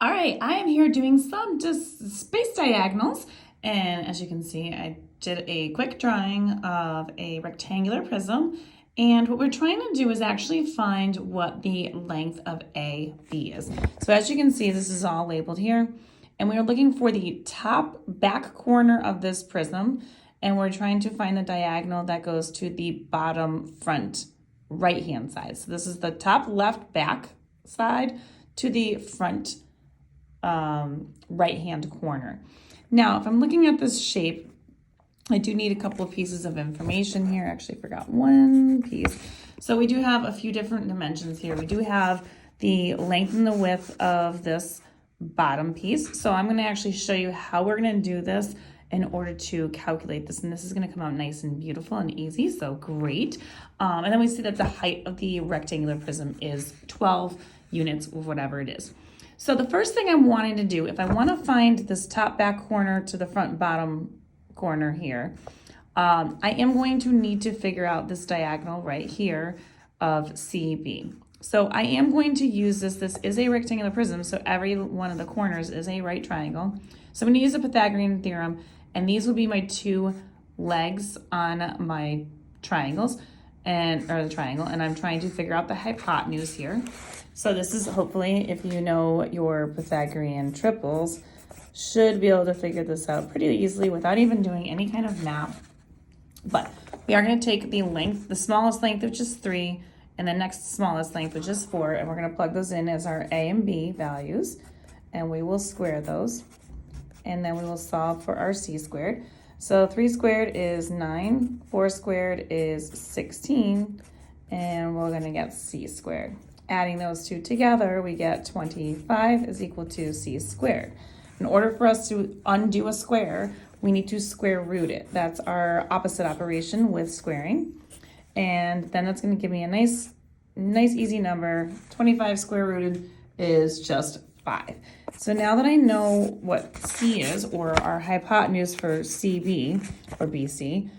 All right, I am here doing some just space diagonals. And as you can see, I did a quick drawing of a rectangular prism. And what we're trying to do is actually find what the length of AB is. So as you can see, this is all labeled here. And we are looking for the top back corner of this prism. And we're trying to find the diagonal that goes to the bottom front right-hand side. So this is the top left back side to the front right-hand corner. Now, if I'm looking at this shape, I do need a couple of pieces of information here. I actually forgot one piece. So we do have a few different dimensions here. We do have the length and the width of this bottom piece. So I'm going to actually show you how we're going to do this in order to calculate this. And this is going to come out nice and beautiful and easy. So great. And then we see that the height of the rectangular prism is 12 units, whatever it is. So the first thing I'm wanting to do, if I want to find this top back corner to the front bottom corner here, I am going to need to figure out this diagonal right here of CB. So I am going to use this. This is a rectangular prism, so every one of the corners is a right triangle. So I'm going to use the Pythagorean theorem, and these will be my two legs on my triangles, or the triangle, and I'm trying to figure out the hypotenuse here. So this is hopefully, if you know your Pythagorean triples, should be able to figure this out pretty easily without even doing any kind of math. But we are going to take the length, the smallest length, which is 3, and the next smallest length, which is 4, and we're going to plug those in as our A and B values, and we will square those, and then we will solve for our C squared. So 3 squared is 9, 4 squared is 16, and we're going to get C squared. Adding those two together, we get 25 is equal to C squared. In order for us to undo a square, we need to square root it. That's our opposite operation with squaring. And then that's going to give me a nice easy number. 25 square rooted is just 5. So now that I know what C is, or our hypotenuse for CB or BC,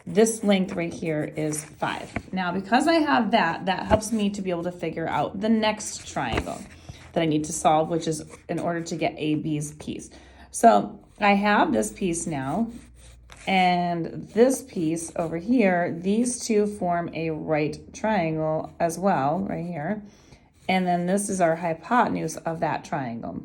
this length right here is 5. Now, because I have that helps me to be able to figure out the next triangle that I need to solve, which is in order to get AB's piece. So I have this piece now, and this piece over here, these two form a right triangle as well, right here. And then this is our hypotenuse of that triangle.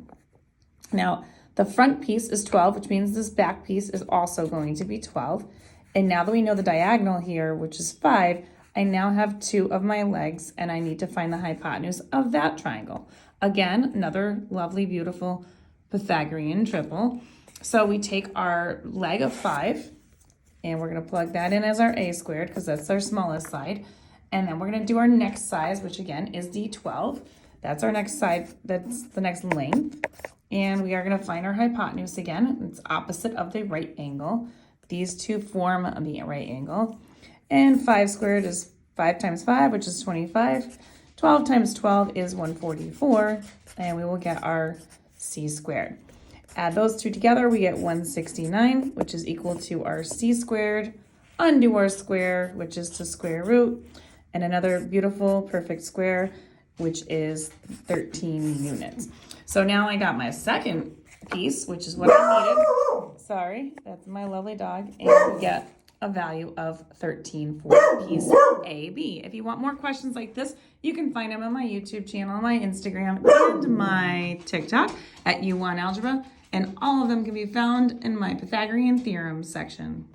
Now, the front piece is 12, which means this back piece is also going to be 12. And now that we know the diagonal here, which is 5, I now have 2 of my legs, and I need to find the hypotenuse of that triangle. Again, another lovely, beautiful Pythagorean triple. So we take our leg of 5, and we're going to plug that in as our A squared, because that's our smallest side. And then we're going to do our next size, which again is the 12. That's our next side, that's the next length. And we are going to find our hypotenuse again. It's opposite of the right angle. These two form the right angle. And 5 squared is 5 times 5, which is 25. 12 times 12 is 144. And we will get our C squared. Add those two together, we get 169, which is equal to our C squared. Undo our square, which is to square root. And another beautiful, perfect square, which is 13 units. So now I got my second piece, which is what I needed. Sorry, that's my lovely dog. And we get a value of 13 for piece AB. If you want more questions like this, you can find them on my YouTube channel, my Instagram, and my TikTok at YouWantAlgebra. And all of them can be found in my Pythagorean theorem section.